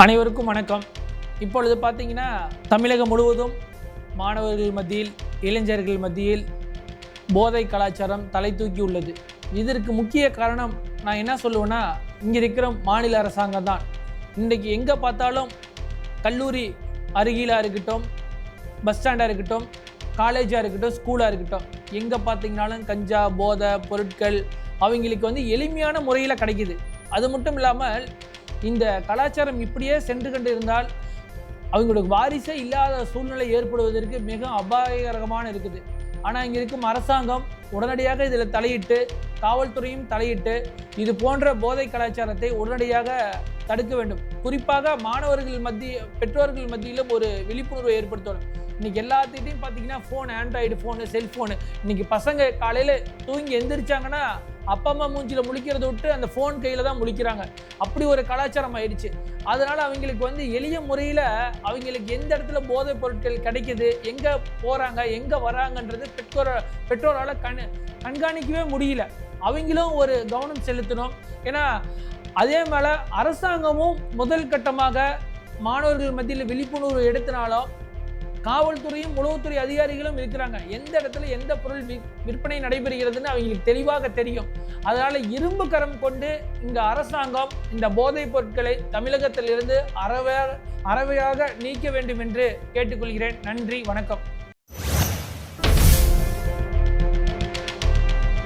அனைவருக்கும் வணக்கம். இப்பொழுது பார்த்தீங்கன்னா தமிழகம் முழுவதும் மாணவர்கள் மத்தியில், இளைஞர்கள் மத்தியில் போதை கலாச்சாரம் தலை தூக்கி உள்ளது. இதற்கு முக்கிய காரணம் நான் என்ன சொல்லுவேன்னா, இங்கே இருக்கிற மாநில அரசாங்கம் தான். இன்றைக்கி எங்கே பார்த்தாலும் கல்லூரி அருகிலாக இருக்கட்டும், பஸ் ஸ்டாண்டாக இருக்கட்டும், காலேஜாக இருக்கட்டும், ஸ்கூலாக இருக்கட்டும், எங்கே பார்த்தீங்கன்னாலும் கஞ்சா, போதை பொருட்கள் அவங்களுக்கு எளிமையான முறையில் கிடைக்குது. அது மட்டும் இல்லாமல் இந்த கலாச்சாரம் இப்படியே சென்று கொண்டு இருந்தால் அவங்களுக்கு வாரிசே இல்லாத சூழ்நிலை ஏற்படுவதற்கு மிக அபாயகரமான இருக்குது. ஆனால் இங்கே இருக்கும் அரசாங்கம் உடனடியாக இதில் தலையிட்டு, காவல்துறையும் தலையிட்டு இது போன்ற போதை கலாச்சாரத்தை உடனடியாக தடுக்க வேண்டும். குறிப்பாக மாணவர்கள் பெற்றோர்கள் மத்தியிலும் ஒரு விழிப்புணர்வை ஏற்படுத்தணும். இன்றைக்கி எல்லாத்திட்டையும் பார்த்தீங்கன்னா ஃபோன், ஆண்ட்ராய்டு ஃபோனு, செல்ஃபோனு. இன்றைக்கி பசங்க காலையில் தூங்கி எந்திரிச்சாங்கன்னா அப்பா அம்மா மூஞ்சியில் முழிக்கிறத விட்டு அந்த ஃபோன் கையில் தான் முழிக்கிறாங்க. அப்படி ஒரு கலாச்சாரம் ஆயிடுச்சு. அதனால் அவங்களுக்கு எளிய முறையில் அவங்களுக்கு எந்த இடத்துல போதைப் பொருட்கள் கிடைக்கிது, எங்கே போகிறாங்க, எங்கே வராங்கன்றது பெற்றோரால் கண்காணிக்கவே முடியல. அவங்களும் ஒரு கவனம் செலுத்தணும். ஏன்னா அதே மேலே அரசாங்கமும் முதல் கட்டமாக மாணவர்கள் மத்தியில் விழிப்புணர்வு எடுத்தினாலும் காவல்துறையும் உளவுத்துறை அதிகாரிகளும் இருக்கிறாங்க. எந்த இடத்துல எந்த பொருள் விற்பனை நடைபெறுகிறதுன்னு அவங்களுக்கு தெளிவாக தெரியும். அதனால இரும்பு கரம் கொண்டு இந்த அரசாங்கம் இந்த போதைப் பொருட்களை தமிழகத்திலிருந்து அறவையாக நீக்க வேண்டும் என்று கேட்டுக்கொள்கிறேன். நன்றி, வணக்கம்.